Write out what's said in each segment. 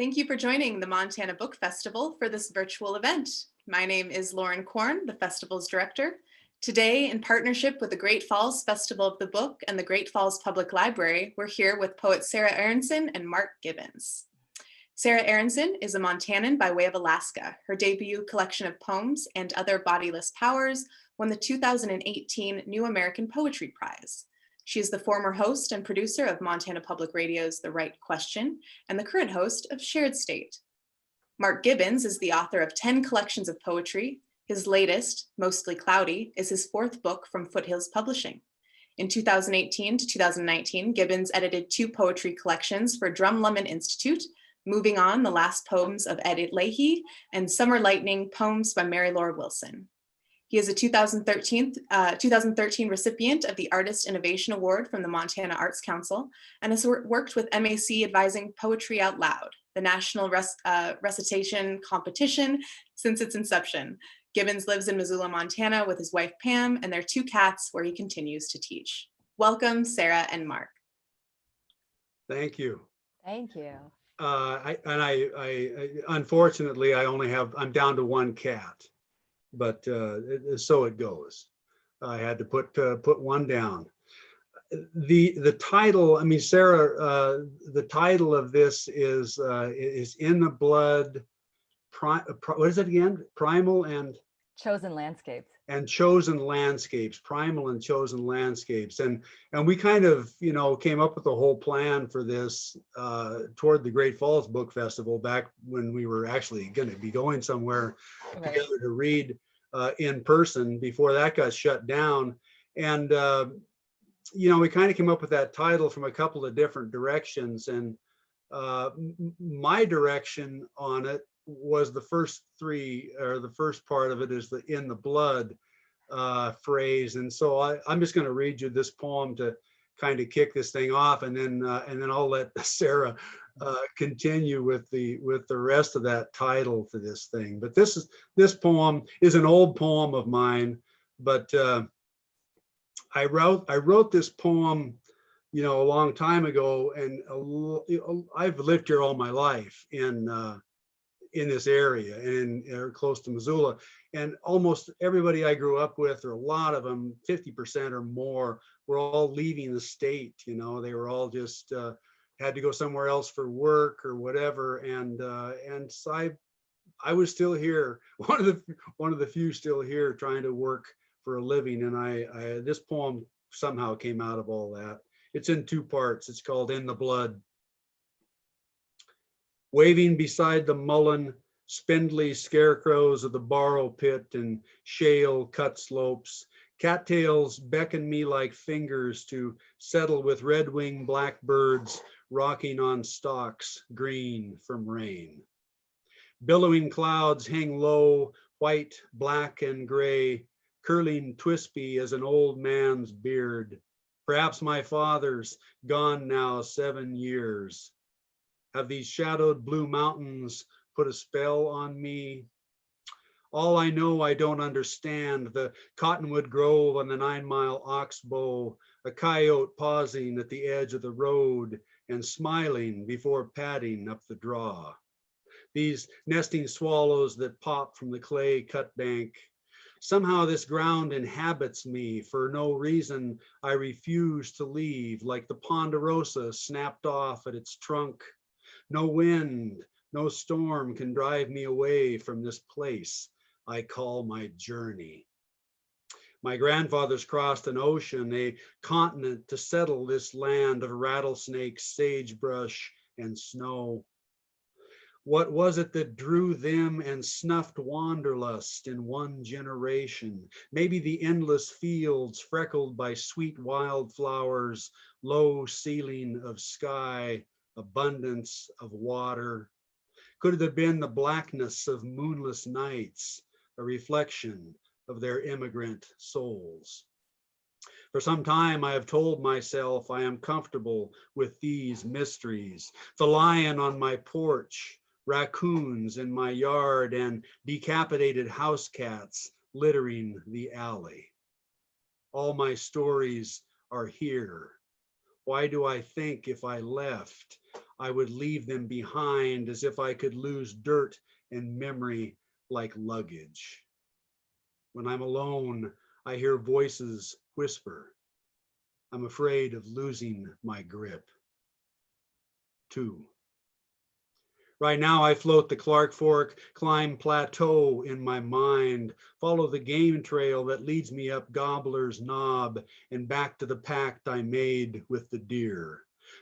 Thank you for joining the Montana Book Festival for this virtual event. My name is Lauren Korn, the festival's director. Today, in partnership with the Great Falls Festival of the Book and the Great Falls Public Library, we're here with poet Sarah Aronson and Mark Gibbons. Sarah Aronson is a Montanan by way of Alaska. Her debut collection of poems, And Other Bodiless Powers, won the 2018 New American Poetry Prize. She is the former host and producer of Montana Public Radio's The Right Question and the current host of Shared State. Mark Gibbons is the author of 10 collections of poetry. His latest, Mostly Cloudy, is his fourth book from FootHills Publishing. In 2018 to 2019, Gibbons edited 2 poetry collections for Drumlummon Institute, Moving On, the Last Poems of Ed Leahy, and Summer Lightning, Poems by Mary Laura Wilson. He is a 2013 recipient of the Artist Innovation Award from the Montana Arts Council and has worked with MAC advising Poetry Out Loud, the national recitation competition since its inception. Gibbons lives in Missoula, Montana with his wife Pam and their 2 cats where he continues to teach. Welcome, Sarah and Mark. Thank you. Thank you. Unfortunately, I'm down to 1 cat. But so it goes. I had to put one down. The title, I mean, Sarah, the title of this is In the Blood. What is it again? Primal and Chosen Landscapes. And Chosen Landscapes, Primal and Chosen Landscapes. And we kind of, came up with a whole plan for this toward the Great Falls Book Festival back when we were actually going to be going somewhere together to read in person before that got shut down. And, we kind of came up with that title from a couple of different directions. And my direction on it was the first 3, or the first part of it is the in the blood phrase. And so I'm just going to read you this poem to kind of kick this thing off, and then I'll let Sarah continue with the rest of that title for this thing. But this poem is an old poem of mine, but I wrote this poem a long time ago, and I've lived here all my life in this area and close to Missoula, and almost everybody I grew up with, or a lot of them, 50% or more, were all leaving the state. They were all just had to go somewhere else for work or whatever, and so I was still here, one of the few still here trying to work for a living, and this poem somehow came out of all that. It's in 2 parts. It's called In the Blood. Waving beside the mullein, spindly scarecrows of the borrow pit and shale cut slopes, cattails beckon me like fingers to settle with red-winged blackbirds rocking on stalks green from rain. Billowing clouds hang low, white, black, and gray, curling twispy as an old man's beard. Perhaps my father's, gone now 7 years. Have these shadowed blue mountains put a spell on me? All I know I don't understand, the cottonwood grove on the 9-mile oxbow, a coyote pausing at the edge of the road and smiling before padding up the draw. These nesting swallows that pop from the clay cut bank. Somehow this ground inhabits me. For no reason I refuse to leave, like the ponderosa snapped off at its trunk. No wind, no storm can drive me away from this place I call my journey. My grandfathers crossed an ocean, a continent, to settle this land of rattlesnakes, sagebrush, and snow. What was it that drew them and snuffed wanderlust in one generation? Maybe the endless fields freckled by sweet wildflowers, low ceiling of sky, abundance of water. Could it have been the blackness of moonless nights, a reflection of their immigrant souls? For some time I have told myself I am comfortable with these mysteries. The lion on my porch, raccoons in my yard, and decapitated house cats littering the alley. All my stories are here. Why do I think if I left, I would leave them behind as if I could lose dirt and memory like luggage. When I'm alone, I hear voices whisper. I'm afraid of losing my grip. 2. Right now, I float the Clark Fork, climb plateau in my mind, follow the game trail that leads me up Gobbler's Knob and back to the pact I made with the deer.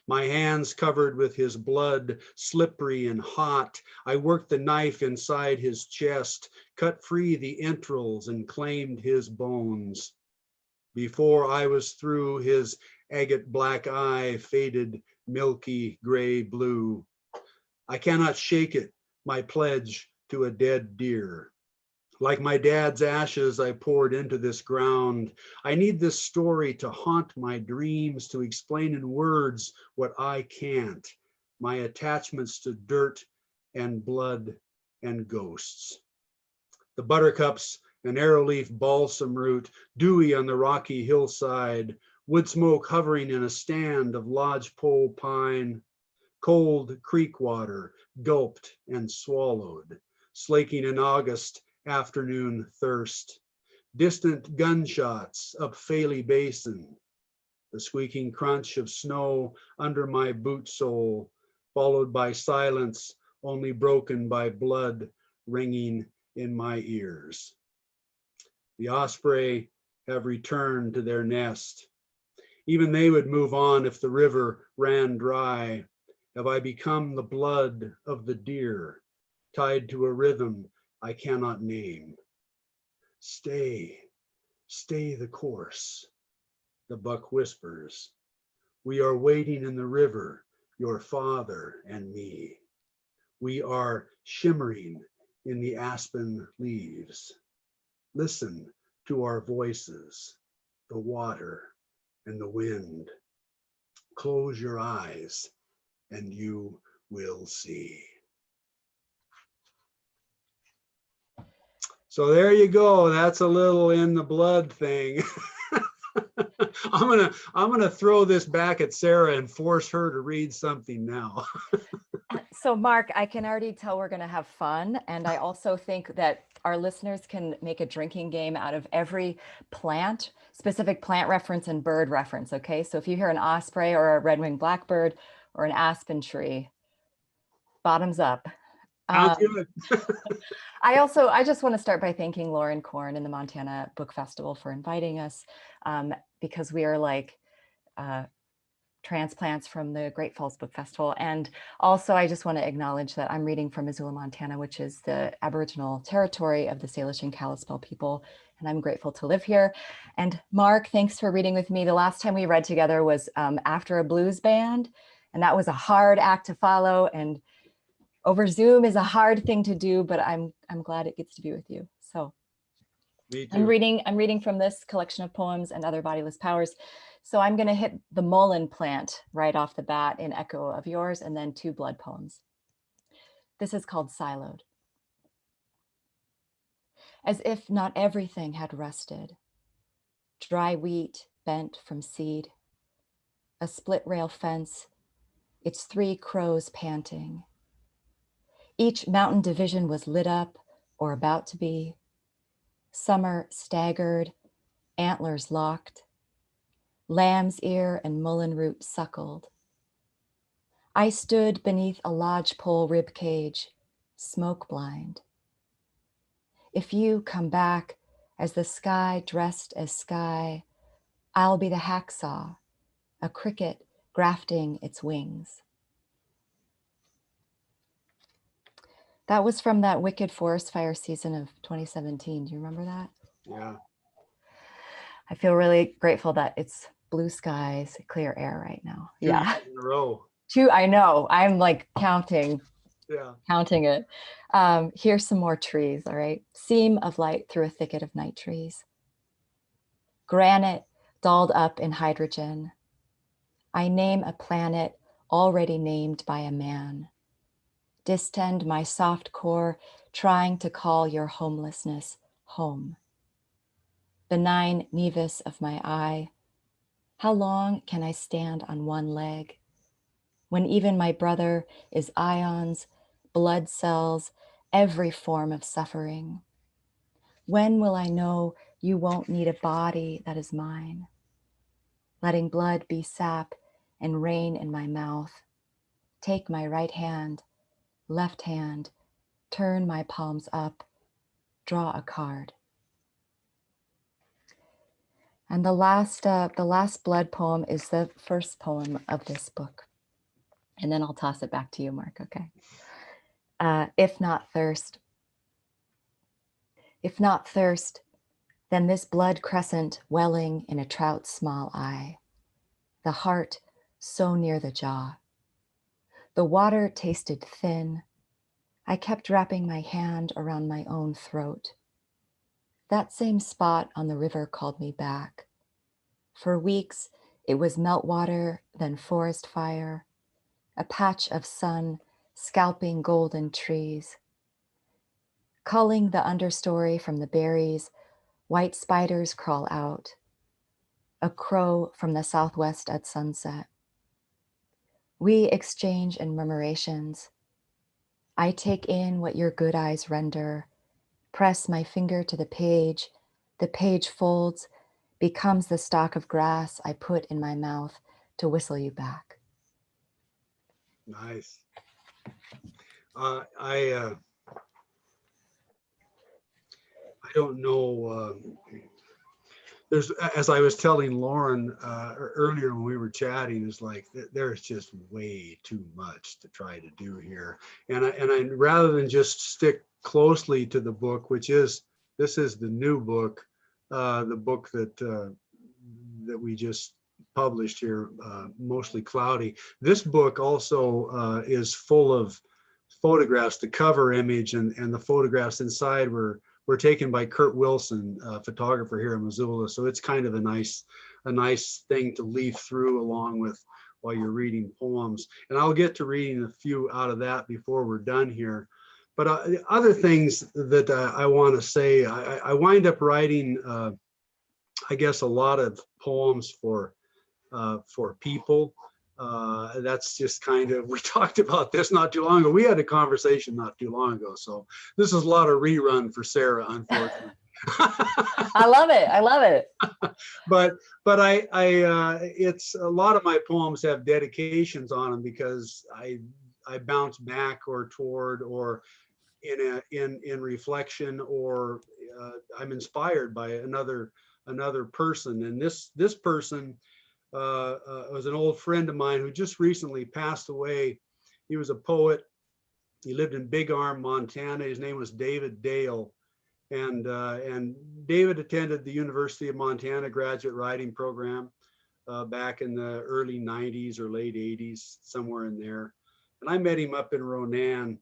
My hands covered with his blood, slippery and hot. I worked the knife inside his chest, cut free the entrails and claimed his bones. Before I was through, his agate black eye faded milky gray blue. I cannot shake it, my pledge to a dead deer. Like my dad's ashes I poured into this ground. I need this story to haunt my dreams, to explain in words what I can't, my attachments to dirt and blood and ghosts. The buttercups and arrowleaf balsam root, dewy on the rocky hillside, wood smoke hovering in a stand of lodgepole pine, cold creek water gulped and swallowed, slaking an August afternoon thirst, distant gunshots up Faley Basin, the squeaking crunch of snow under my boot sole, followed by silence only broken by blood ringing in my ears. The osprey have returned to their nest. Even they would move on if the river ran dry. Have I become the blood of the deer, tied to a rhythm I cannot name? Stay, stay the course, the buck whispers. We are waiting in the river, your father and me. We are shimmering in the aspen leaves. Listen to our voices, the water and the wind. Close your eyes and you will see. So there you go. That's a little in the blood thing. I'm gonna throw this back at Sarah and force her to read something now. So Mark, I can already tell we're going to have fun. And I also think that our listeners can make a drinking game out of every plant, specific plant reference and bird reference. Okay. So if you hear an osprey or a red-winged blackbird or an aspen tree, bottoms up. Sounds good. I just want to start by thanking Lauren Korn and the Montana Book Festival for inviting us, because we are like transplants from the Great Falls Book Festival. And also I just want to acknowledge that I'm reading from Missoula, Montana, which is the Aboriginal territory of the Salish and Kalispel people. And I'm grateful to live here. And Mark, thanks for reading with me. The last time we read together was after a blues band. And that was a hard act to follow. And over Zoom is a hard thing to do, but I'm glad it gets to be with you. So Me too. I'm reading from this collection of poems and Other Bodiless Powers. So I'm going to hit the mullein plant right off the bat in echo of yours, and then 2 blood poems. This is called Siloed. As if not everything had rusted. Dry wheat bent from seed. A split rail fence, its 3 crows panting. Each mountain division was lit up or about to be. Summer staggered, antlers locked. Lamb's ear and mullein root suckled. I stood beneath a lodgepole rib cage, smoke blind. If you come back as the sky dressed as sky, I'll be the hacksaw, a cricket grafting its wings. That was from that wicked forest fire season of 2017. Do you remember that? Yeah. I feel really grateful that it's blue skies, clear air right now. 2 Yeah. days in a row. 2, I know. I'm like counting it. Here's some more trees, all right? Seam of light through a thicket of night trees. Granite dolled up in hydrogen. I name a planet already named by a man. Distend my soft core, trying to call your homelessness home. Benign nevus of my eye. How long can I stand on one leg? when even my brother is ions, blood cells, every form of suffering? When will I know you won't need a body that is mine? Letting blood be sap and rain in my mouth. Take my right hand, left hand, turn my palms up, draw a card. And the last blood poem is the first poem of this book. And then I'll toss it back to you, Mark, okay? If not thirst. If not thirst, then this blood crescent welling in a trout's small eye. The heart so near the jaw. The water tasted thin. I kept wrapping my hand around my own throat. That same spot on the river called me back. For weeks, it was meltwater, then forest fire, a patch of sun scalping golden trees. Culling the understory from the berries, white spiders crawl out. A crow from the southwest at sunset. We exchange in murmurations. I take in what your good eyes render, press my finger to the page folds, becomes the stalk of grass I put in my mouth to whistle you back. Nice. I don't know. There's, as I was telling Lauren earlier when we were chatting, is like there's just way too much to try to do here, and I rather than just stick closely to the book, which is this is the new book, the book that we just published here, Mostly Cloudy. This book also is full of photographs. The cover image and the photographs inside were taken by Kurt Wilson, a photographer here in Missoula. So it's kind of a nice thing to leaf through along with while you're reading poems. And I'll get to reading a few out of that before we're done here. But the other things that I want to say, I wind up writing, I guess, a lot of poems for people. That's just kind of, we talked about this not too long ago. We had a conversation not too long ago. So this is a lot of rerun for Sarah, unfortunately. I love it. I love it. But I it's a lot of my poems have dedications on them because I bounce back or toward or in reflection, or I'm inspired by another person. And this person was an old friend of mine who just recently passed away. He was a poet. He lived in Big Arm, Montana. His name was David Dale. And David attended the University of Montana graduate writing program back in the early 90s or late 80s, somewhere in there. And I met him up in Ronan.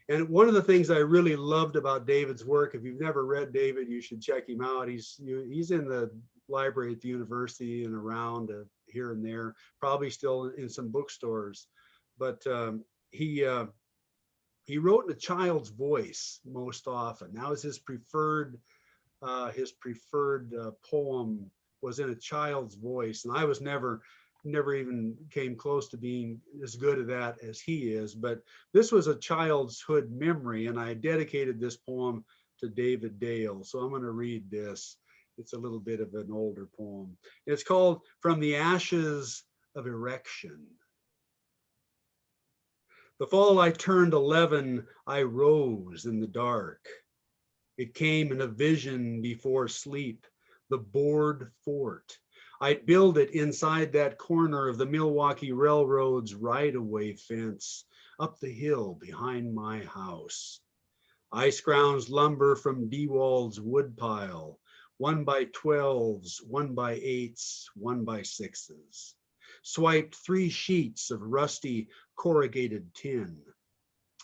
And one of the things I really loved about David's work, if you've never read David, you should check him out. He's in the library at the university and around here and there, probably still in some bookstores. But he wrote in a child's voice most often. That was his preferred poem was in a child's voice. And I was never even came close to being as good at that as he is. But this was a childhood memory, and I dedicated this poem to David Dale. So I'm going to read this. It's a little bit of an older poem. It's called From the Ashes of Erection. The fall I turned 11, I rose in the dark. It came in a vision before sleep, the board fort. I'd build it inside that corner of the Milwaukee Railroad's right-of-way fence up the hill behind my house. I scrounged lumber from Dewald's woodpile, 1x12s, 1x8s, 1x6s. Swiped 3 sheets of rusty corrugated tin.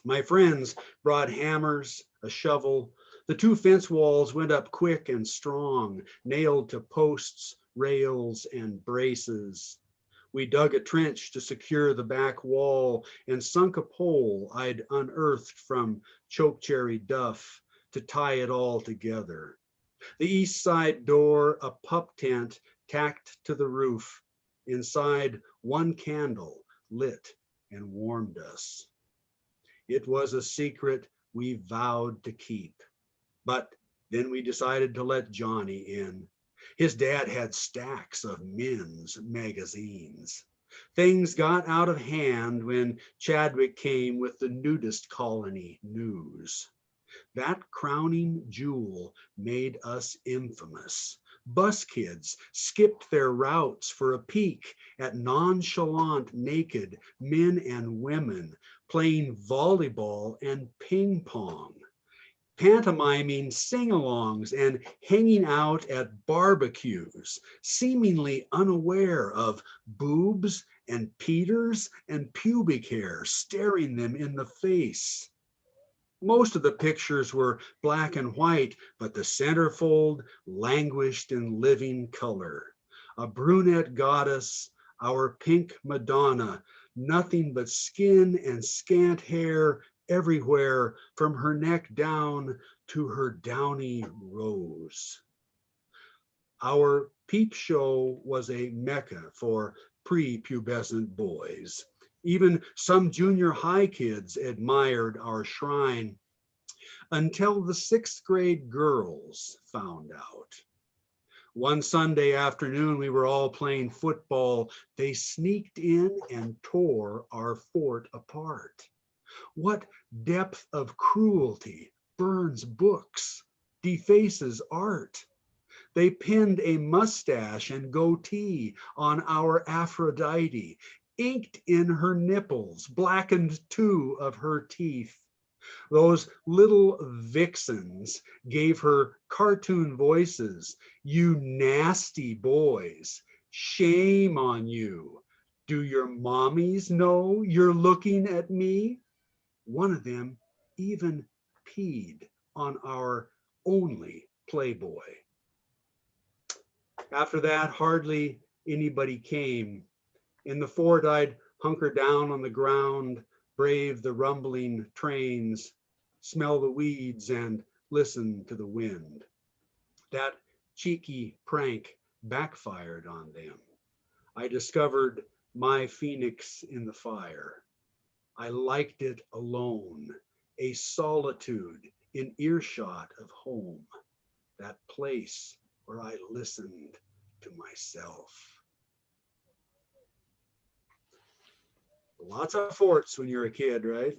My friends brought hammers, a shovel. The 2 fence walls went up quick and strong, nailed to posts, rails, and braces. We dug a trench to secure the back wall and sunk a pole I'd unearthed from chokecherry duff to tie it all together. The east side door, a pup tent tacked to the roof. Inside, 1 candle lit and warmed us. It was a secret we vowed to keep, but then we decided to let Johnny in. His dad had stacks of men's magazines. Things got out of hand when Chadwick came with the nudist colony news. That crowning jewel made us infamous. Bus kids skipped their routes for a peek at nonchalant naked men and women playing volleyball and ping pong, pantomiming sing-alongs and hanging out at barbecues, seemingly unaware of boobs and Peters and pubic hair staring them in the face. Most of the pictures were black and white, but the centerfold languished in living color. A brunette goddess, our pink Madonna, nothing but skin and scant hair everywhere from her neck down to her downy rose. Our peep show was a mecca for prepubescent boys. Even some junior high kids admired our shrine until the 6th grade girls found out. One Sunday afternoon, we were all playing football. They sneaked in and tore our fort apart. What depth of cruelty burns books, defaces art? They pinned a mustache and goatee on our Aphrodite, inked in her nipples, blackened 2 of her teeth. Those little vixens gave her cartoon voices. You nasty boys, shame on you. Do your mommies know you're looking at me? One of them even peed on our only Playboy. After that, hardly anybody came. In the fort, I'd hunker down on the ground, brave the rumbling trains, smell the weeds, and listen to the wind. That cheeky prank backfired on them. I discovered my phoenix in the fire. I liked it alone, a solitude in earshot of home, that place where I listened to myself. Lots of forts when you're a kid, right?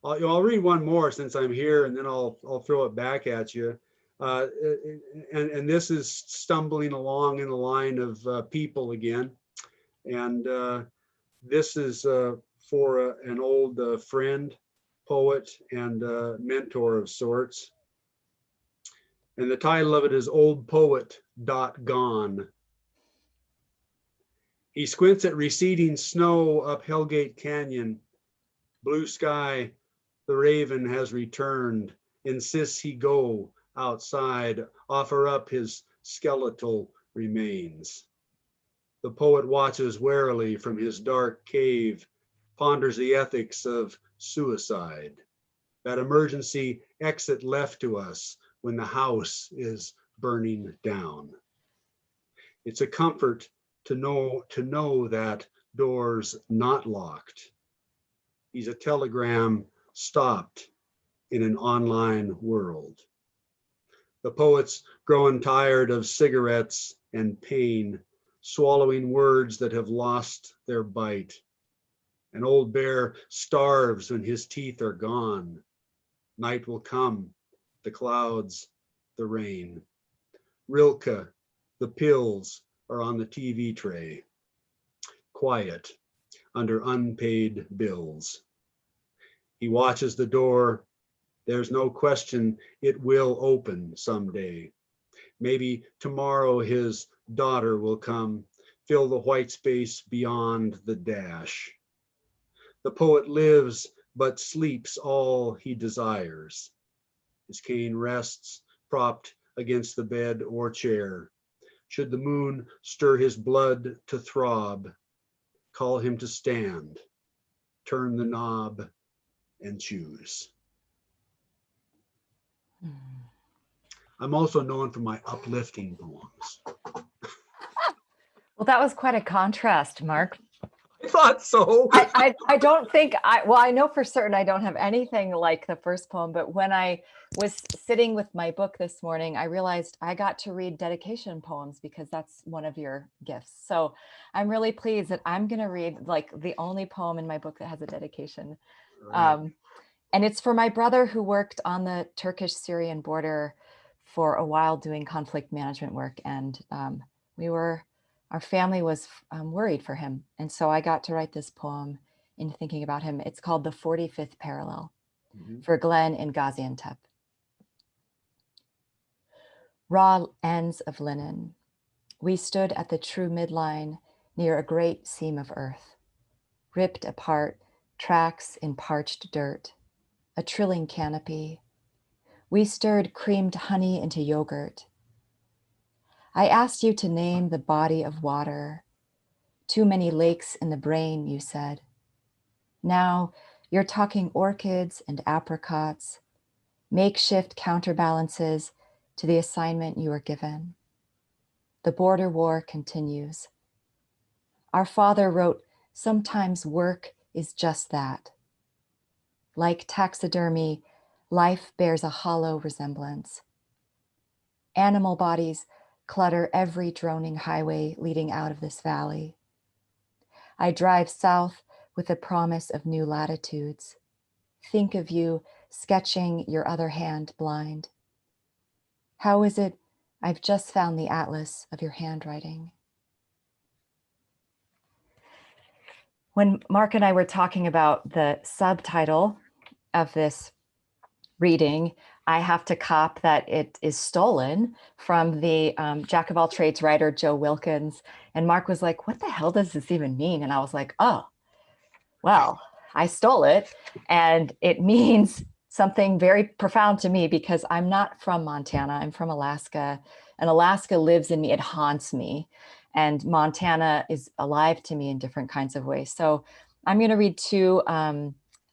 I'll read one more since I'm here, and then I'll throw it back at you. And this is stumbling along in the line of people again. And this is for an old friend, poet, and mentor of sorts. And the title of it is Old Poet Gone. He squints at receding snow up Hellgate Canyon. Blue sky, the raven has returned. Insists he go outside, offer up his skeletal remains. The poet watches warily from his dark cave, ponders the ethics of suicide, that emergency exit left to us when the house is burning down. It's a comfort to know that door's not locked. He's a telegram stopped in an online world. The poet's growing tired of cigarettes and pain, swallowing words that have lost their bite. An old bear starves when his teeth are gone. Night will come, the clouds, the rain. Rilke, the pills are on the TV tray. Quiet under unpaid bills. He watches the door. There's no question it will open someday. Maybe tomorrow his daughter will come, fill the white space beyond the dash. The poet lives but sleeps all he desires. His cane rests propped against the bed or chair. Should the moon stir his blood to throb, call him to stand, turn the knob, and choose. I'm also known for my uplifting poems. Well, that was quite a contrast, Mark. thought so. I don't think well, I know for certain I don't have anything like the first poem, but when I was sitting with my book this morning, I realized I got to read dedication poems because that's one of your gifts. So I'm really pleased that I'm going to read like the only poem in my book that has a dedication. Right. And it's for my brother who worked on the Turkish-Syrian border for a while doing conflict management work. And our family was worried for him. And so I got to write this poem in thinking about him. It's called The 45th Parallel for Glenn in Gaziantep. Raw ends of linen. We stood at the true midline near a great seam of earth, ripped apart, tracks in parched dirt, a trilling canopy. We stirred creamed honey into yogurt. I asked you to name the body of water. Too many lakes in the brain, you said. Now you're talking orchids and apricots, makeshift counterbalances to the assignment you were given. The border war continues. Our father wrote, sometimes work is just that. Like taxidermy, life bears a hollow resemblance. Animal bodies clutter every droning highway leading out of this valley. I drive south with the promise of new latitudes. Think of you sketching your other hand blind. How is it I've just found the atlas of your handwriting? When Mark and I were talking about the subtitle of this reading, I have to cop that it is stolen from the Jack of all trades writer, Joe Wilkins. And Mark was like, what the hell does this even mean? And I was like, oh, well, I stole it. And it means something very profound to me because I'm not from Montana. I'm from Alaska. And Alaska lives in me. It haunts me. And Montana is alive to me in different kinds of ways. So I'm going to read two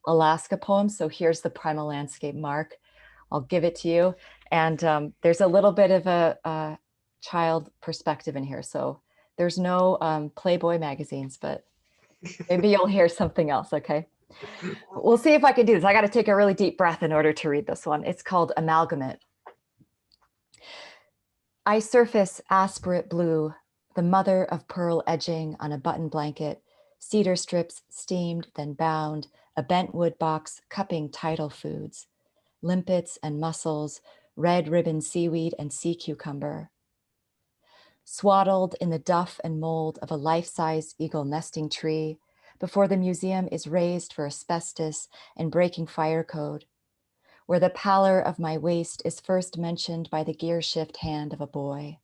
Alaska poems. So here's the Primal Landscape, Mark. I'll give it to you. And there's a little bit of a child perspective in here. So there's no Playboy magazines, but maybe you'll hear something else, okay? We'll see if I can do this. I got to take a really deep breath in order to read this one. It's called Amalgamate. I surface aspirate blue, the mother of pearl edging on a button blanket, cedar strips steamed, then bound, a bent wood box cupping tidal foods, limpets and mussels, red ribbon seaweed and sea cucumber. Swaddled in the duff and mold of a life-size eagle nesting tree before the museum is raised for asbestos and breaking fire code, where the pallor of my waist is first mentioned by the gear shift hand of a boy.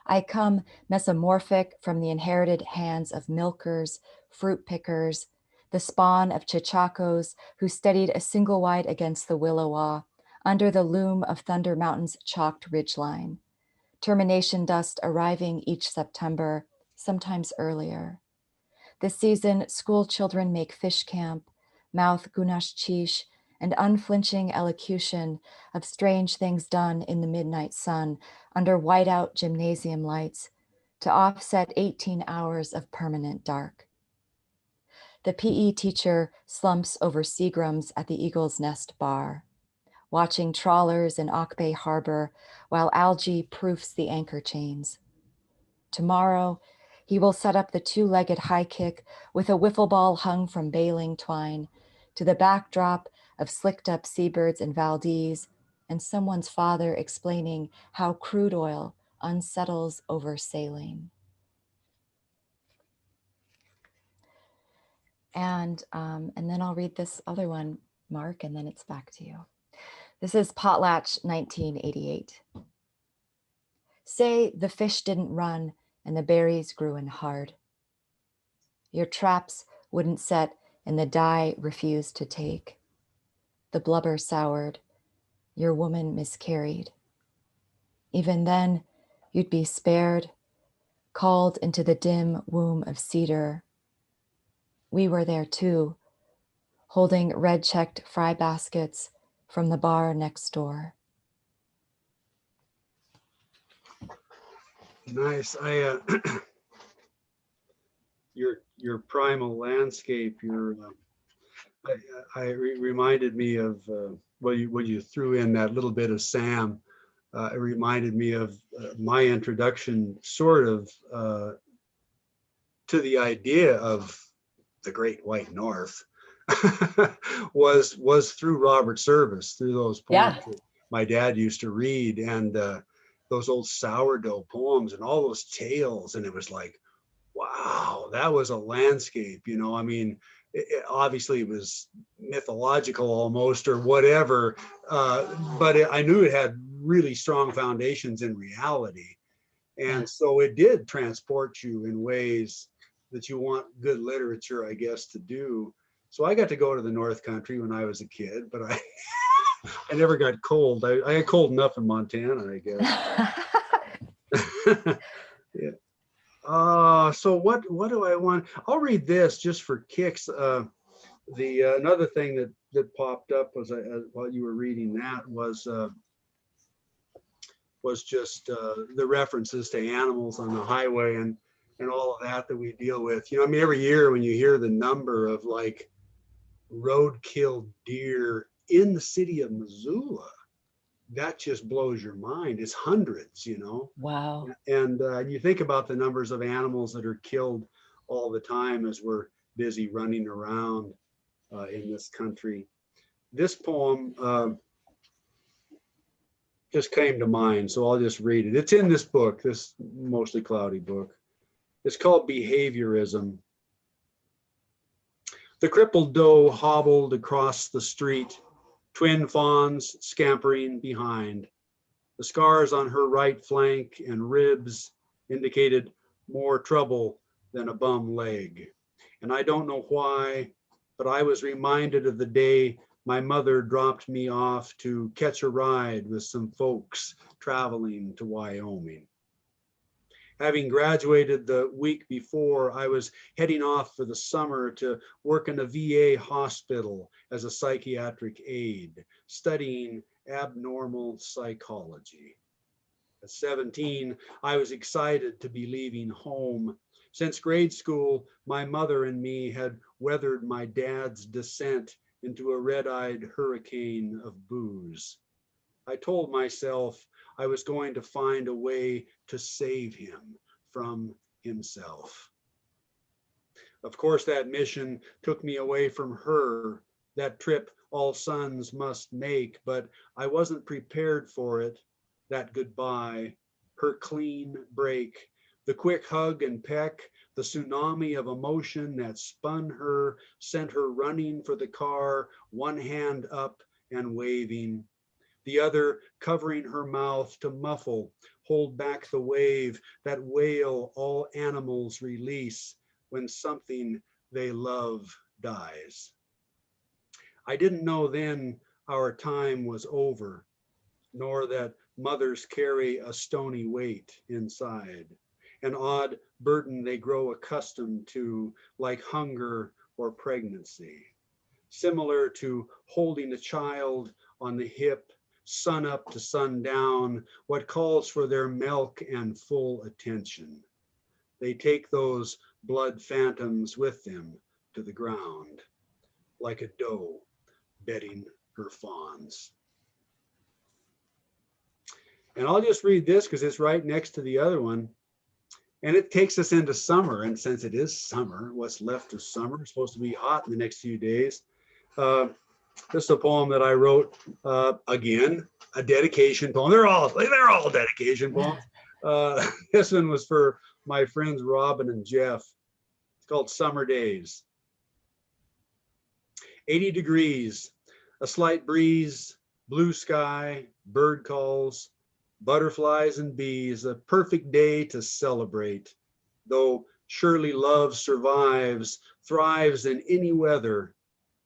I come mesomorphic from the inherited hands of milkers, fruit pickers, the spawn of chachacos who steadied a single wide against the Willowa under the loom of Thunder Mountain's chalked ridgeline. Termination dust arriving each September, sometimes earlier. This season, school children make fish camp, mouth gunash chish, and unflinching elocution of strange things done in the midnight sun under whiteout gymnasium lights to offset 18 hours of permanent dark. The PE teacher slumps over Seagrams at the Eagle's Nest bar, watching trawlers in Auk Bay Harbor while algae proofs the anchor chains. Tomorrow, he will set up the two-legged high kick with a wiffle ball hung from baling twine to the backdrop of slicked-up seabirds in Valdez and someone's father explaining how crude oil unsettles over saline. And then I'll read this other one, Mark, and then it's back to you. This is Potlatch, 1988. Say the fish didn't run and the berries grew in hard. Your traps wouldn't set and the dye refused to take. The blubber soured. Your woman miscarried. Even then, you'd be spared, called into the dim womb of cedar. We were there too, holding red-checked fry baskets from the bar next door. Nice. your primal landscape, reminded me of when you threw in that little bit of Sam. It reminded me of my introduction, sort of, to the idea of the Great White North was through Robert Service, through those poems that my dad used to read, and those old sourdough poems and all those tales. And it was like, wow, that was a landscape, you know. I mean, obviously it was mythological almost or whatever, but I knew it had really strong foundations in reality. And so it did transport you in ways that you want good literature, I guess, to do. So I got to go to the North Country when I was a kid, but I never got cold. I got cold enough in Montana, I guess. Yeah. So what do I want? I'll read this just for kicks. Another thing that popped up was while you were reading that was just the references to animals on the highway and all of that we deal with. You know, I mean, every year when you hear the number of like roadkill deer in the city of Missoula, that just blows your mind. It's hundreds, you know. Wow. And you think about the numbers of animals that are killed all the time as we're busy running around in this country. This poem just came to mind, so I'll just read it. It's in this book, this mostly cloudy book. It's called Behaviorism. The crippled doe hobbled across the street, twin fawns scampering behind. The scars on her right flank and ribs indicated more trouble than a bum leg. And I don't know why, but I was reminded of the day my mother dropped me off to catch a ride with some folks traveling to Wyoming. Having graduated the week before, I was heading off for the summer to work in a VA hospital as a psychiatric aide, studying abnormal psychology. At 17, I was excited to be leaving home. Since grade school, my mother and me had weathered my dad's descent into a red-eyed hurricane of booze. I told myself I was going to find a way to save him from himself. Of course, that mission took me away from her, that trip all sons must make, but I wasn't prepared for it, that goodbye, her clean break, the quick hug and peck, the tsunami of emotion that spun her, sent her running for the car, one hand up and waving, the other covering her mouth to muffle, hold back the wave, that wail all animals release when something they love dies. I didn't know then our time was over, nor that mothers carry a stony weight inside, an odd burden they grow accustomed to, like hunger or pregnancy, similar to holding a child on the hip, sun up to sun down, what calls for their milk and full attention. They take those blood phantoms with them to the ground, like a doe bedding her fawns. And I'll just read this because it's right next to the other one. And it takes us into summer. And since it is summer, what's left of summer, it's supposed to be hot in the next few days. This is a poem that I wrote, again, a dedication poem. They're all dedication poems. This one was for my friends Robin and Jeff. It's called Summer Days. 80 degrees, a slight breeze, blue sky, bird calls, butterflies and bees, a perfect day to celebrate. Though surely love survives, thrives in any weather,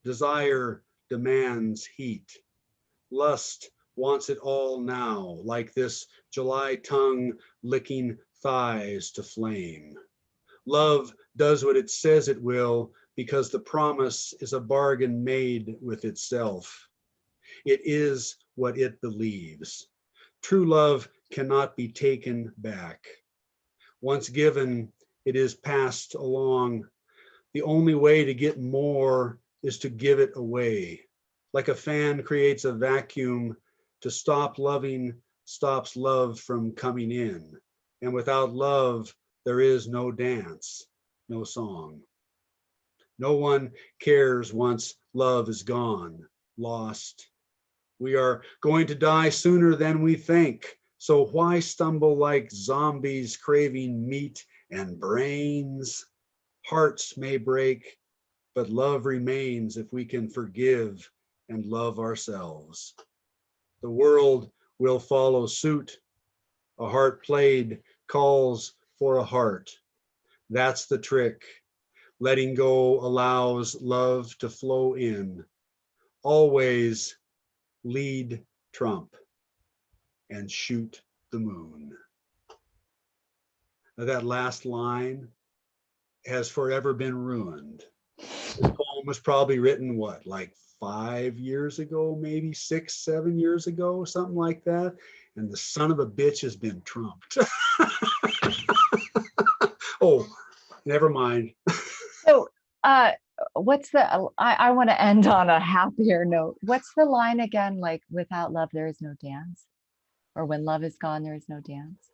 desire demands heat. Lust wants it all now, like this July tongue licking thighs to flame. Love does what it says it will because the promise is a bargain made with itself. It is what it believes. True love cannot be taken back. Once given, it is passed along The only way to get more is to give it away. Like a fan creates a vacuum, to stop loving stops love from coming in. And without love, there is no dance, no song. No one cares once love is gone, lost. We are going to die sooner than we think. So why stumble like zombies craving meat and brains? Hearts may break, but love remains if we can forgive and love ourselves. The world will follow suit. A heart played calls for a heart. That's the trick. Letting go allows love to flow in. Always lead Trump and shoot the moon. Now, that last line has forever been ruined. This poem was probably written, what, like 5 years ago, maybe 6, 7 years ago, something like that. And the son of a bitch has been trumped. Oh, never mind. So what's the, I want to end on a happier note. What's the line again? Like, without love, there is no dance. Or when love is gone, there is no dance.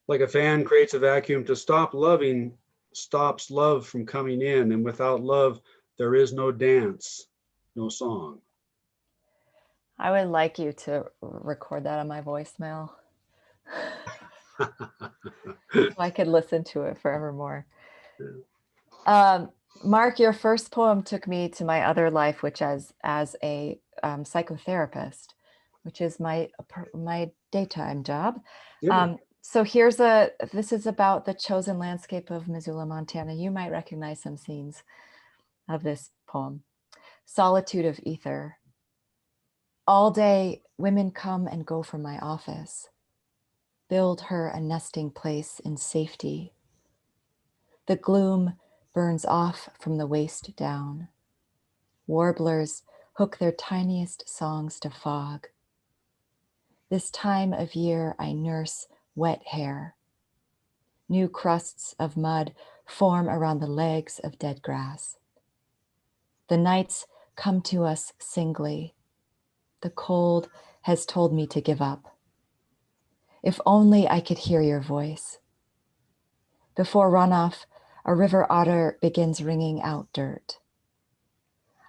Like a fan creates a vacuum, to stop loving stops love from coming in. And without love, there is no dance, no song. I would like you to record that on my voicemail. So I could listen to it forevermore. Mark, your first poem took me to my other life, which as a psychotherapist, which is my daytime job. Yeah. So this is about the chosen landscape of Missoula, Montana. You might recognize some scenes of this poem. Solitude of ether. All day, women come and go from my office. Build her a nesting place in safety. The gloom burns off from the waist down. Warblers hook their tiniest songs to fog. This time of year I nurse wet hair. New crusts of mud form around the legs of dead grass. The nights come to us singly. The cold has told me to give up. If only I could hear your voice. Before runoff, a river otter begins wringing out dirt.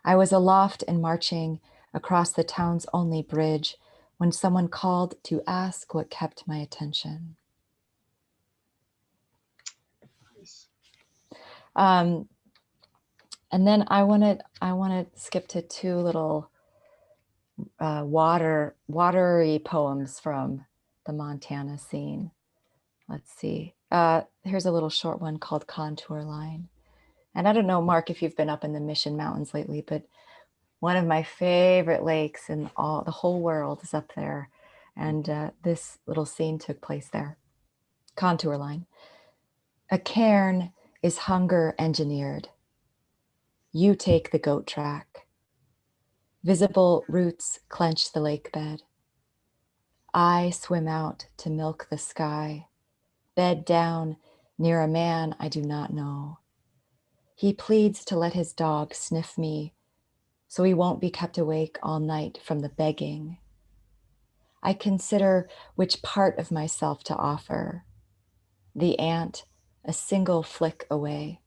I was aloft and marching across the town's only bridge when someone called to ask what kept my attention. Nice. And then I want to skip to two little watery poems from the Montana scene. Let's see. Here's a little short one called Contour Line. And I don't know, Mark, if you've been up in the Mission Mountains lately, but one of my favorite lakes in the whole world is up there. And this little scene took place there. Contour Line. A cairn is hunger engineered. You take the goat track. Visible roots clench the lake bed. I swim out to milk the sky, bed down near a man I do not know. He pleads to let his dog sniff me so he won't be kept awake all night from the begging. I consider which part of myself to offer. The ant, a single flick away.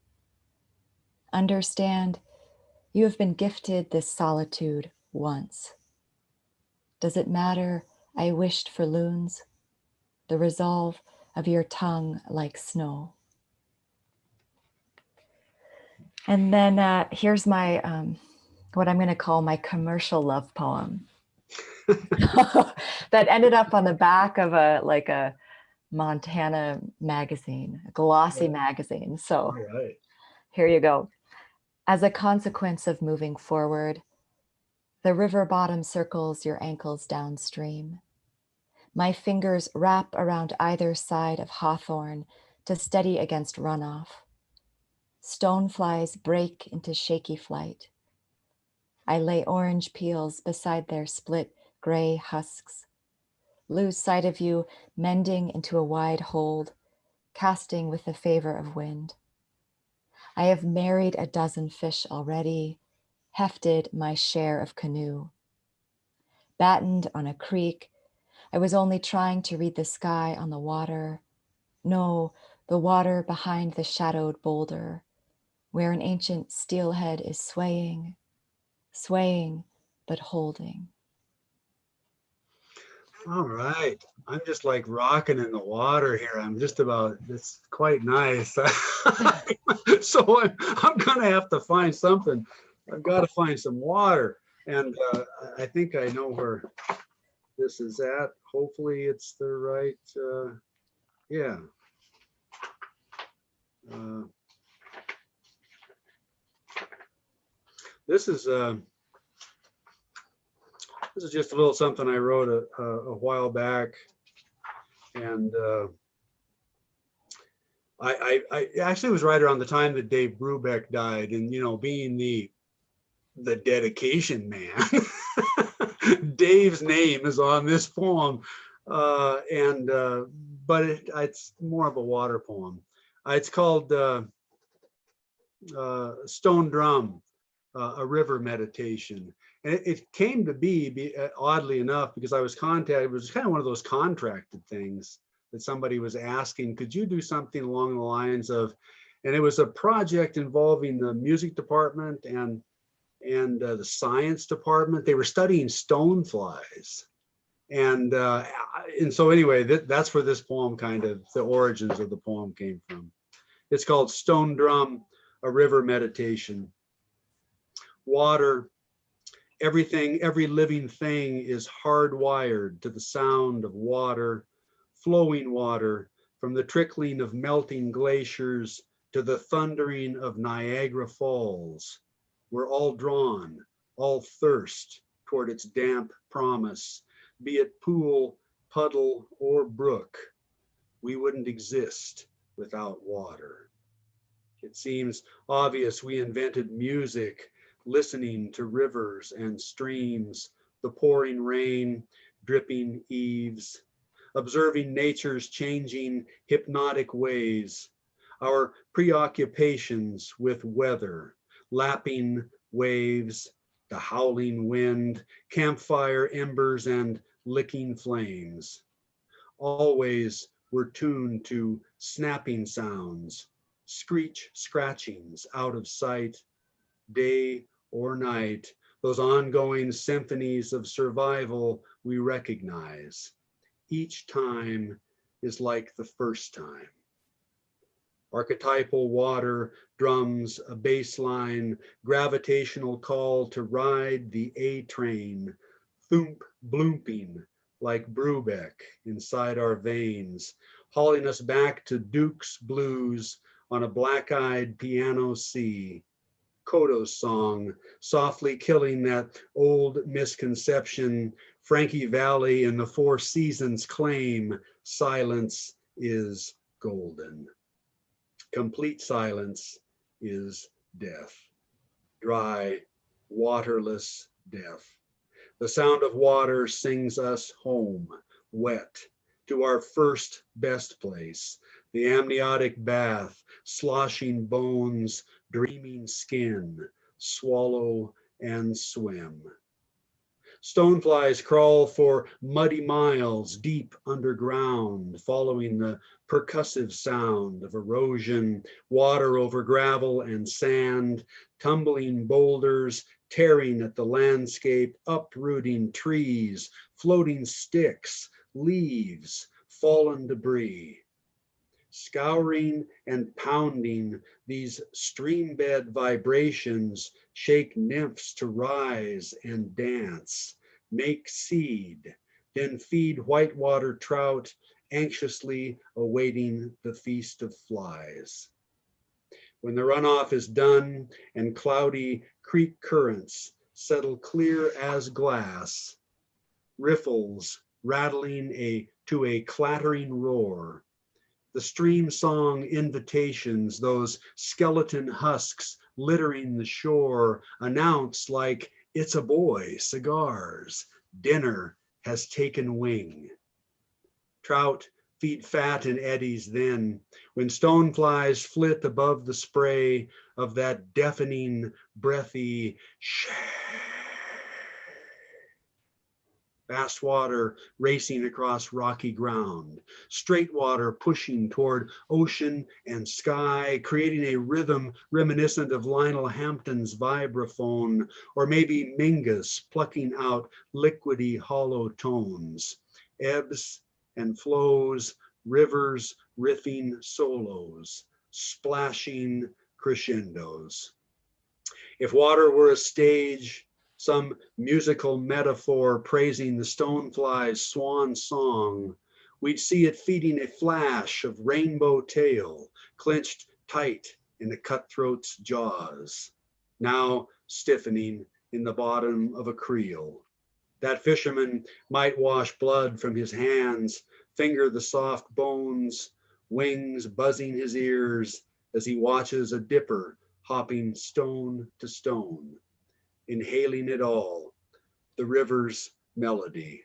Understand, you have been gifted this solitude once. Does it matter I wished for loons? The resolve of your tongue like snow. And then here's my, what I'm going to call my commercial love poem that ended up on the back of a Montana magazine, a glossy magazine. So Right. Here you go. As a consequence of moving forward, the river bottom circles your ankles downstream. My fingers wrap around either side of hawthorn to steady against runoff. Stoneflies break into shaky flight. I lay orange peels beside their split gray husks. Lose sight of you, mending into a wide hold, casting with the favor of wind. I have married a dozen fish already, hefted my share of canoe. Battened on a creek, I was only trying to read the sky on the water. No, the water behind the shadowed boulder, where an ancient steelhead is swaying, swaying, but holding. All right. I'm just like rocking in the water here. I'm just about, it's quite nice. So I'm going to have to find something. I've got to find some water. And I think I know where this is at. Hopefully it's the right, yeah. This is just a little something I wrote a while back, and I actually was right around the time that Dave Brubeck died, and you know, being the dedication man, Dave's name is on this poem, but it's more of a water poem. It's called Stone Drum, a river meditation. And it came to be oddly enough, because I was contacted, it was kind of one of those contracted things that somebody was asking, could you do something along the lines of, and it was a project involving the music department and the science department. They were studying stoneflies. And so anyway, that's where this poem kind of, the origins of the poem came from. It's called Stone Drum, a river meditation. Water, everything, every living thing is hardwired to the sound of water, flowing water, from the trickling of melting glaciers to the thundering of Niagara Falls. We're all drawn, all thirst toward its damp promise, be it pool, puddle, or brook. We wouldn't exist without water. It seems obvious we invented music, listening to rivers and streams, the pouring rain, dripping eaves, observing nature's changing hypnotic ways, our preoccupations with weather, lapping waves, the howling wind, campfire embers, and licking flames. Always we're tuned to snapping sounds, screech scratchings out of sight, day or night, those ongoing symphonies of survival we recognize. Each time is like the first time. Archetypal water drums a bass line, gravitational call to ride the A train, thump blooping like Brubeck inside our veins, hauling us back to Duke's blues on a black-eyed piano C. Kodo's song, softly killing that old misconception Frankie Valli and the Four Seasons claim, silence is golden. Complete silence is death. Dry, waterless death. The sound of water sings us home, wet, to our first best place, the amniotic bath, sloshing bones, dreaming skin, swallow and swim. Stoneflies crawl for muddy miles deep underground, following the percussive sound of erosion, water over gravel and sand, tumbling boulders, tearing at the landscape, uprooting trees, floating sticks, leaves, fallen debris. Scouring and pounding these streambed vibrations shake nymphs to rise and dance, make seed, then feed whitewater trout anxiously awaiting the feast of flies. When the runoff is done and cloudy creek currents settle clear as glass, riffles rattling to a clattering roar, the stream song invitations, those skeleton husks littering the shore, announce like It's a boy, cigars, dinner has taken wing. Trout feed fat in eddies then, when stoneflies flit above the spray of that deafening, breathy fast water racing across rocky ground, straight water pushing toward ocean and sky, creating a rhythm reminiscent of Lionel Hampton's vibraphone, or maybe Mingus plucking out liquidy hollow tones, ebbs and flows, rivers riffing solos, splashing crescendos. If water were a stage, some musical metaphor praising the stonefly's swan song, we'd see it feeding a flash of rainbow tail, clenched tight in the cutthroat's jaws, now stiffening in the bottom of a creel. That fisherman might wash blood from his hands, finger the soft bones, wings buzzing his ears as he watches a dipper hopping stone to stone, inhaling it all, the river's melody,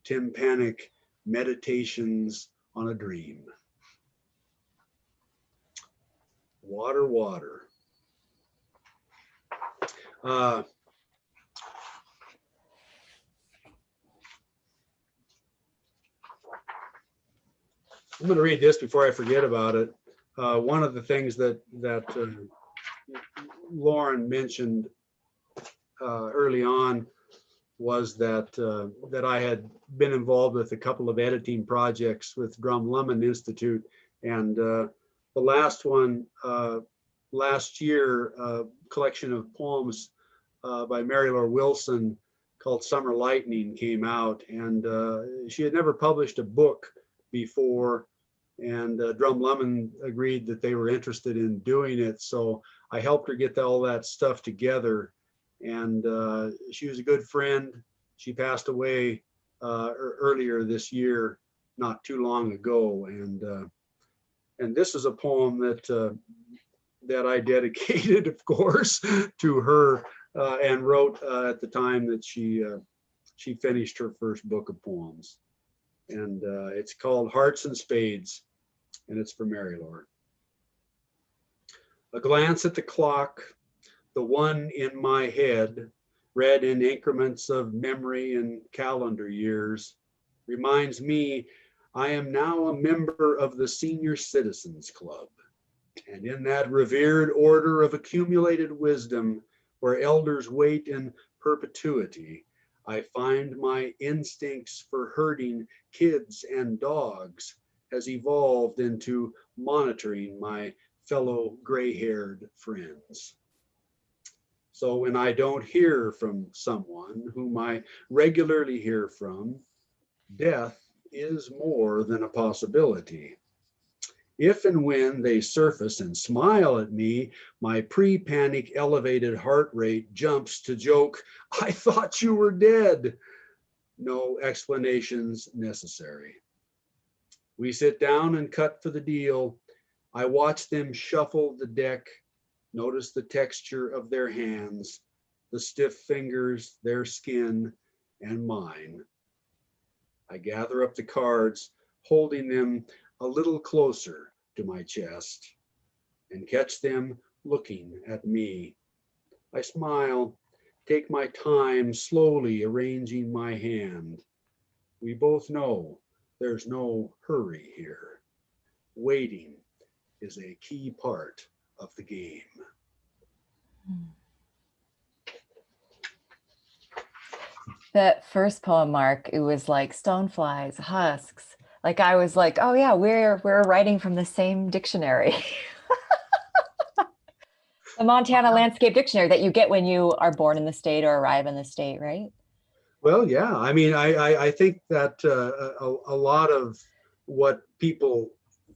tympanic meditations on a dream. Water, water. I'm going to read this before I forget about it. One of the things that Lauren mentioned early on was that I had been involved with a couple of editing projects with Drumlummon Institute, and the last one last year, a collection of poems by Mary Laura Wilson called Summer Lightning came out, and she had never published a book before, and Drumlummon agreed that they were interested in doing it, so I helped her get all that stuff together. And she was a good friend. She passed away earlier this year, not too long ago. And this is a poem that I dedicated, of course, to her and wrote at the time that she finished her first book of poems. And it's called Hearts and Spades, and it's for Mary Laura. A glance at the clock, the one in my head, read in increments of memory and calendar years, reminds me I am now a member of the Senior Citizens Club. And in that revered order of accumulated wisdom, where elders wait in perpetuity, I find my instincts for herding kids and dogs has evolved into monitoring my fellow gray-haired friends. So when I don't hear from someone whom I regularly hear from, death is more than a possibility. If and when they surface and smile at me, my pre-panic elevated heart rate jumps to joke, "I thought you were dead." No explanations necessary. We sit down and cut for the deal. I watch them shuffle the deck, notice the texture of their hands, the stiff fingers, their skin, and mine. I gather up the cards, holding them a little closer to my chest, and catch them looking at me. I smile, take my time slowly arranging my hand. We both know there's no hurry here. Waiting is a key part of the game. That first poem, Mark, it was like stoneflies, husks. Like I was like, oh yeah, we're writing from the same dictionary. The Montana Landscape Dictionary that you get when you are born in the state or arrive in the state, right? Well, yeah. I mean, I think that a lot of what people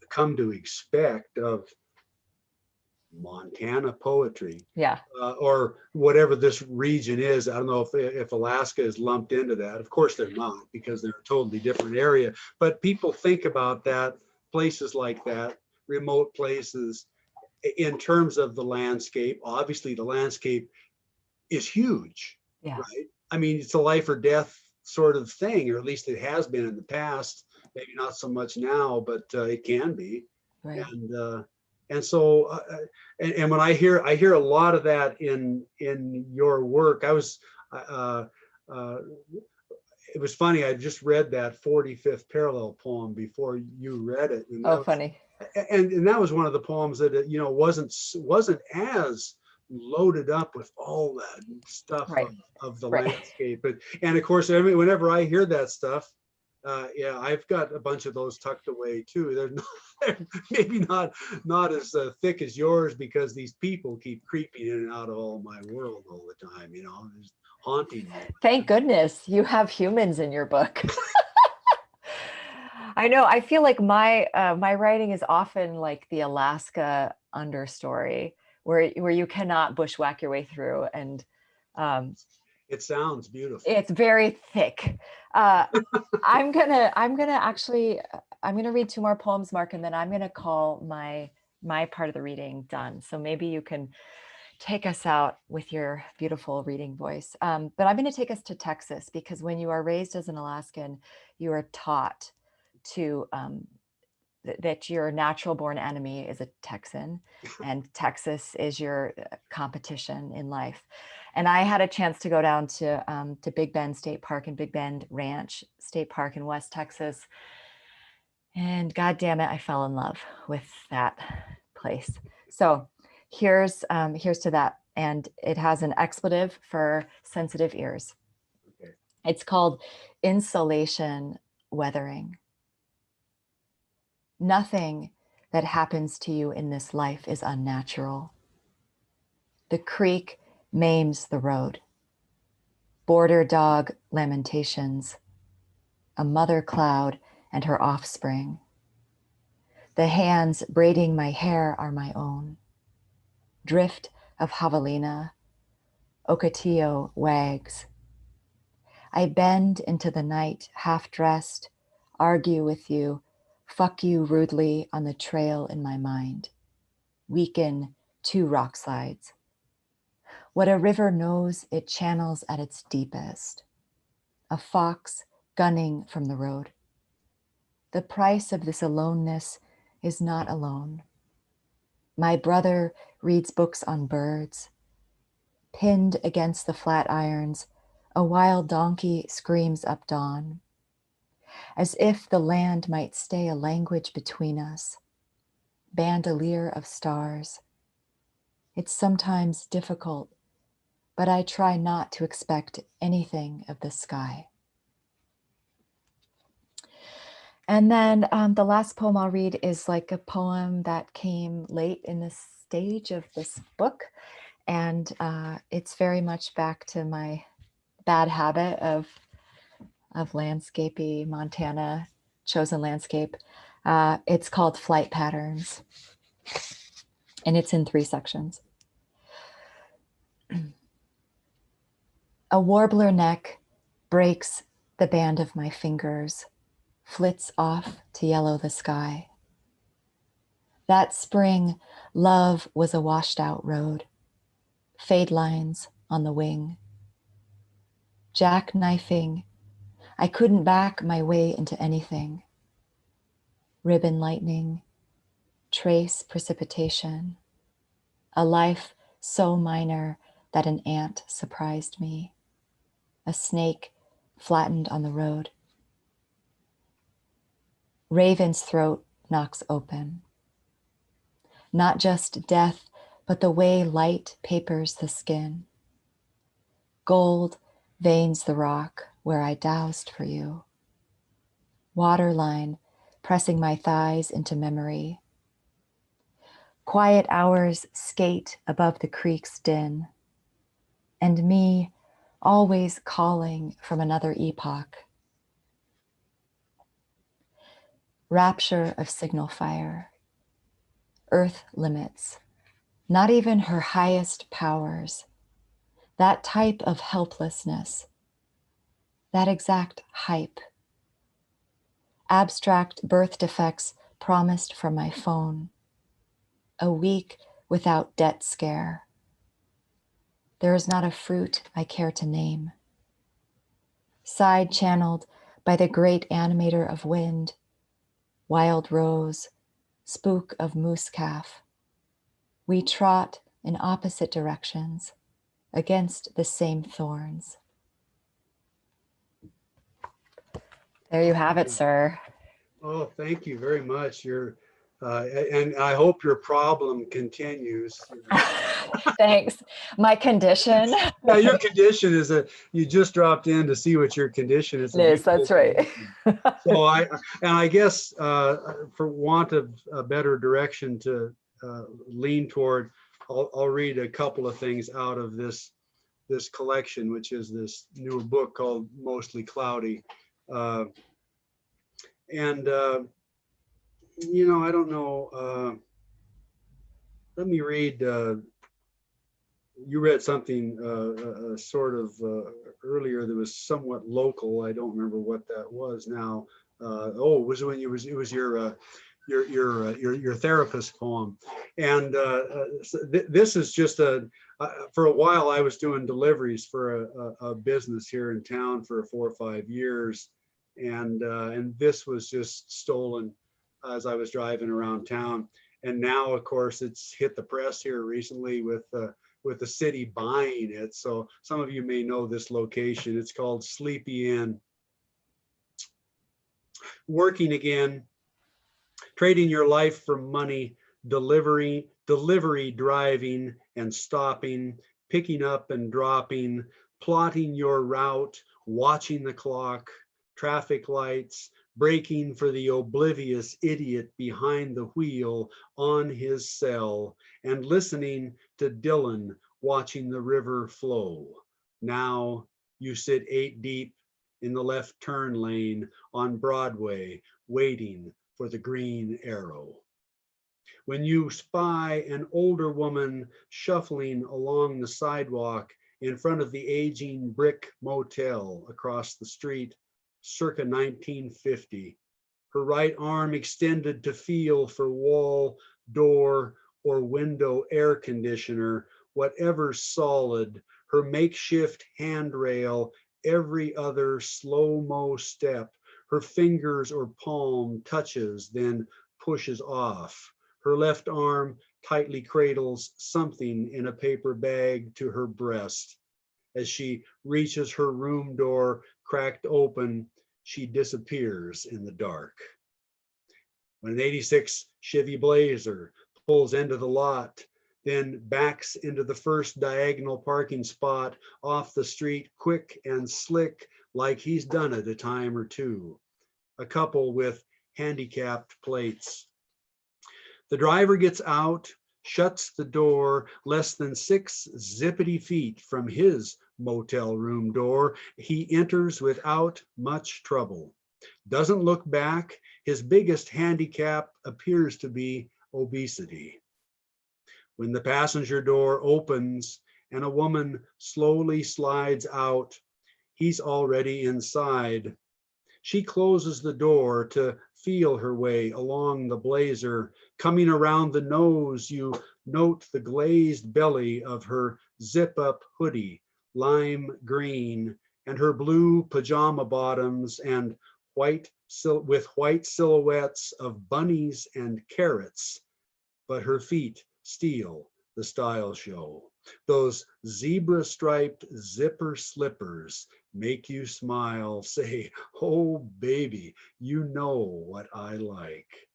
come to expect of Montana poetry, Yeah. or whatever this region is. I don't know if Alaska is lumped into that. Of course they're not, because they're a totally different area. But people think about that, places like that, remote places, in terms of the landscape. Obviously, the landscape is huge Yeah. right? I mean, it's a life or death sort of thing, or at least it has been in the past. Maybe not so much now, but it can be. Right. And so and when I hear a lot of that in your work. Uh, uh, it was funny. I just read that 45th parallel poem before you read it, and Oh, funny. that was one of the poems that wasn't as loaded up with all that stuff Right. of the Right. landscape. But and of course, whenever I hear that stuff, yeah, I've got a bunch of those tucked away too. They're maybe not as thick as yours, because these people keep creeping in and out of all my world all the time. Just haunting me. Thank goodness you have humans in your book. I know. I feel like my writing is often like the Alaska understory, where you cannot bushwhack your way through, and It sounds beautiful. it's very thick. I'm gonna read two more poems, Mark, and then I'm gonna call my part of the reading done. So maybe you can take us out with your beautiful reading voice. But I'm going to take us to Texas, because when you are raised as an Alaskan, you are taught to that your natural born enemy is a Texan, and Texas is your competition in life. And I had a chance to go down to Big Bend State Park and Big Bend Ranch State Park in West Texas. And God damn it, I fell in love with that place. So here's to that. And it has an expletive for sensitive ears. Okay. It's called insulation weathering. Nothing that happens to you in this life is unnatural. The creek maims the road. Border dog lamentations. A mother cloud and her offspring. The hands braiding my hair are my own. Drift of javelina. Ocotillo wags. I bend into the night, half-dressed, argue with you, fuck you rudely on the trail in my mind. Weaken 2 rock slides. What a river knows, it channels at its deepest. A fox gunning from the road. The price of this aloneness is not alone. My brother reads books on birds. Pinned against the flat irons, a wild donkey screams up dawn. As if the land might stay a language between us. Bandolier of stars. It's sometimes difficult, but I try not to expect anything of the sky. And then the last poem I'll read is like a poem that came late in the stage of this book. And it's very much back to my bad habit of landscapey Montana chosen landscape. It's called Flight Patterns, and it's in 3 sections. A warbler neck breaks the band of my fingers, flits off to yellow the sky. That spring, love was a washed out road, fade lines on the wing. Jackknifing, I couldn't back my way into anything. Ribbon lightning, trace precipitation, a life so minor that an ant surprised me, a snake flattened on the road. Raven's throat knocks open. Not just death, but the way light papers the skin. Gold veins the rock where I doused for you. Waterline pressing my thighs into memory. Quiet hours skate above the creek's din, and me always calling from another epoch. Rapture of signal fire. Earth limits, not even her highest powers. That type of helplessness, that exact hype. Abstract birth defects promised from my phone. A week without debt scare. there is not a fruit I care to name. Side channeled by the great animator of wind, wild rose, spook of moose calf, we trot in opposite directions against the same thorns. There you have it, sir. Oh, thank you very much. And I hope your problem continues. Thanks. My condition. Yeah, your condition is you just dropped in to see what your condition is. Yes, that's right. So I guess for want of a better direction to lean toward, I'll read a couple of things out of this collection, which is this new book called Mostly Cloudy. I don't know. Let me read. You read something sort of earlier that was somewhat local. I don't remember what that was now. It was when it was your therapist poem, and so this is just for a while I was doing deliveries for a business here in town for 4 or 5 years, and this was just stolen as I was driving around town. And now, of course, it's hit the press here recently with the city buying it. So some of you may know this location. It's called Sleepy Inn. Working again, trading your life for money, delivery driving and stopping, picking up and dropping, plotting your route, watching the clock, traffic lights, braking for the oblivious idiot behind the wheel on his cell, and listening to Dylan watching the river flow. Now you sit 8 deep in the left turn lane on Broadway, waiting for the green arrow. When you spy an older woman shuffling along the sidewalk in front of the aging brick motel across the street, circa 1950, her right arm extended to feel for wall, door, or window air conditioner, whatever solid, her makeshift handrail, every other slow-mo step, her fingers or palm touches, then pushes off. Her left arm tightly cradles something in a paper bag to her breast. As she reaches her room door cracked open, she disappears in the dark. When an 86 Chevy Blazer pulls into the lot, then backs into the first diagonal parking spot off the street, quick and slick, like he's done it a time or two. A couple with handicapped plates. The driver gets out, shuts the door less than 6 zippity feet from his motel room door. He enters without much trouble. Doesn't look back. His biggest handicap appears to be obesity. When the passenger door opens and a woman slowly slides out, he's already inside. She closes the door to feel her way along the blazer. Coming around the nose, you note the glazed belly of her zip-up hoodie, lime green, and her blue pajama bottoms and white silhouettes of bunnies and carrots. But her feet steal the style show. Those zebra-striped zipper slippers make you smile, say, "Oh, baby, you know what I like."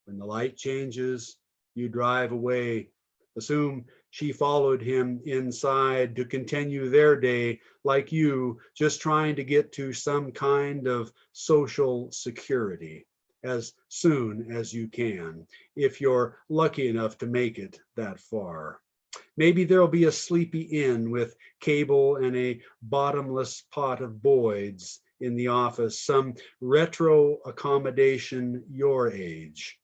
When the light changes, you drive away. Assume she followed him inside to continue their day like you, just trying to get to some kind of social security as soon as you can, if you're lucky enough to make it that far. Maybe there'll be a sleepy inn with cable and a bottomless pot of Boyd's in the office, some retro accommodation your age,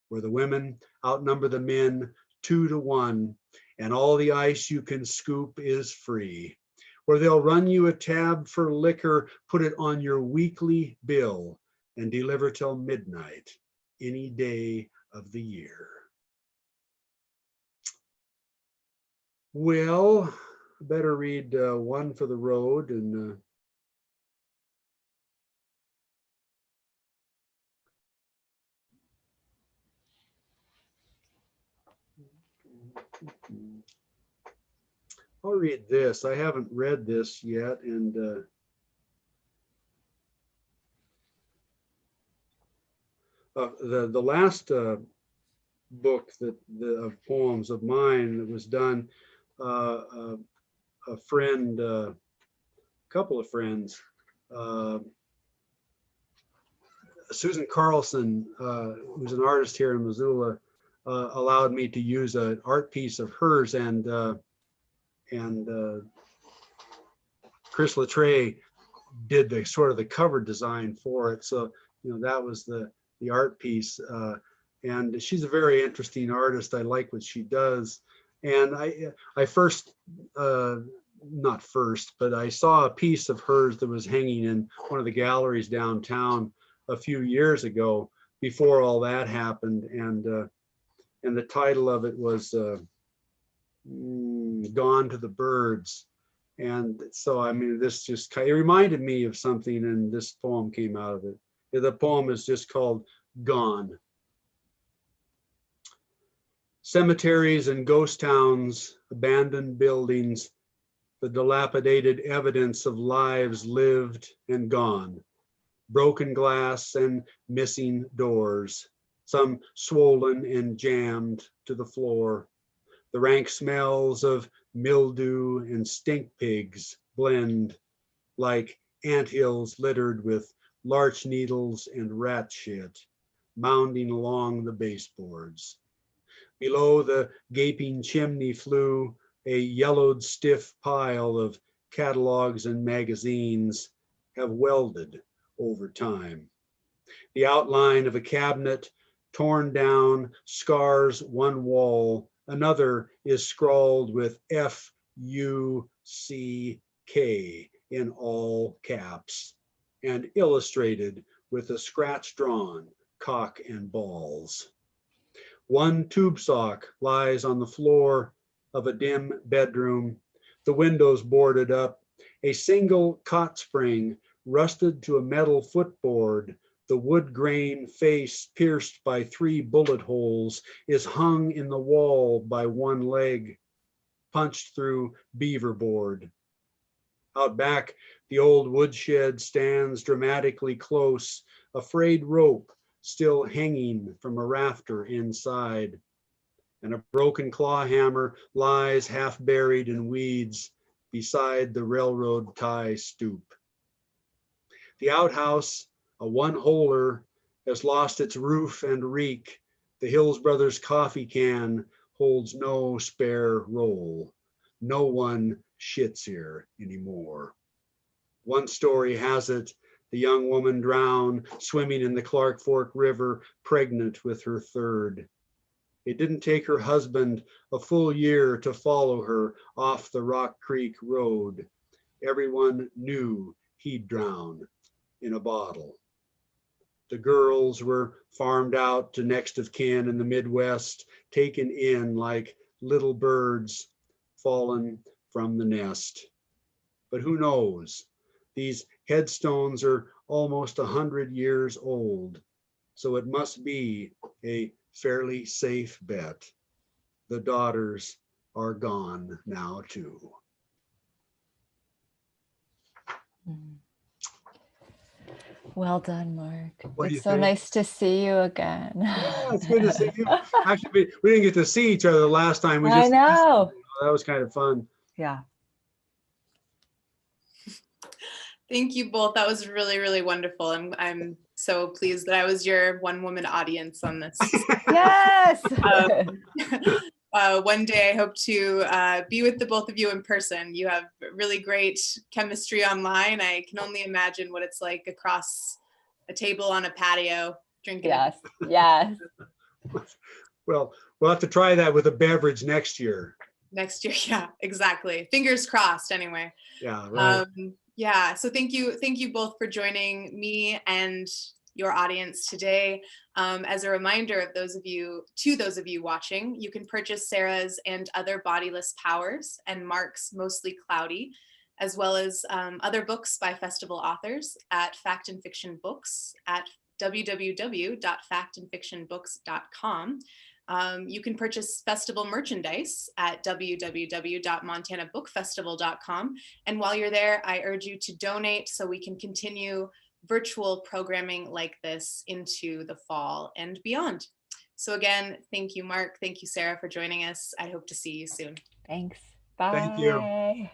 where the women outnumber the men 2 to 1, and all the ice you can scoop is free, where they'll run you a tab for liquor, put it on your weekly bill, and deliver till midnight, any day of the year. Well, better read One for the Road and I'll read this. I haven't read this yet, and the last book of poems of mine that was done, a friend, couple of friends, Susan Carlson, who's an artist here in Missoula, allowed me to use an art piece of hers, and Chris Latreille did the sort of the cover design for it. So, you know, that was the art piece. And she's a very interesting artist. I like what she does. And I first, not first, but I saw a piece of hers that was hanging in one of the galleries downtown a few years ago, before all that happened. And the title of it was Gone to the Birds. And so, I mean, this just, it reminded me of something, and this poem came out of it. The poem is just called Gone. Cemeteries and ghost towns, abandoned buildings, the dilapidated evidence of lives lived and gone. Broken glass and missing doors, some swollen and jammed to the floor. The rank smells of mildew and stink pigs blend like anthills littered with larch needles and rat shit, mounding along the baseboards. Below the gaping chimney flue, a yellowed stiff pile of catalogs and magazines have welded over time. The outline of a cabinet torn down scars one wall. Another is scrawled with F-U-C-K in all caps and illustrated with a scratch-drawn cock and balls. One tube sock lies on the floor of a dim bedroom, the windows boarded up. A single cot spring rusted to a metal footboard, the wood grain face pierced by 3 bullet holes, is hung in the wall by one leg, punched through beaver board. Out back, the old woodshed stands dramatically close, a frayed rope still hanging from a rafter inside, and a broken claw hammer lies half buried in weeds beside the railroad tie stoop. The outhouse, a one-holer, has lost its roof and reek. The Hills Brothers coffee can holds no spare roll. No one shits here anymore. One story has it, the young woman drowned, swimming in the Clark Fork River, pregnant with her third. It didn't take her husband a full year to follow her off the Rock Creek Road. Everyone knew he'd drown in a bottle. The girls were farmed out to next of kin in the Midwest, taken in like little birds fallen from the nest. But who knows? These headstones are almost 100 years old, so it must be a fairly safe bet. The daughters are gone now too. Well done, Mark. What do you It's so think? nice to see you again. Yeah, it's good to see you. Actually, we didn't get to see each other the last time. We I just know. that was kind of fun. Yeah. Thank you both. That was really, really wonderful. I'm so pleased that I was your one-woman audience on this. Yes. One day I hope to be with the both of you in person. You have really great chemistry online. I can only imagine what it's like across a table on a patio drinking. Yes. Yes. Well, we'll have to try that with a beverage next year. Next year, yeah, exactly. Fingers crossed. Anyway. Yeah. Right. Yeah. So thank you both for joining me and your audience today. As a reminder of those of you watching, you can purchase Sarah's and Other Bodiless Powers and Mark's Mostly Cloudy, as well as other books by festival authors at Fact and Fiction Books at www.factandfictionbooks.com. You can purchase festival merchandise at www.montanabookfestival.com. And while you're there, I urge you to donate so we can continue virtual programming like this into the fall and beyond. So again, thank you, Mark. Thank you, Sarah, for joining us. I hope to see you soon. Thanks. Bye. Thank you. Bye.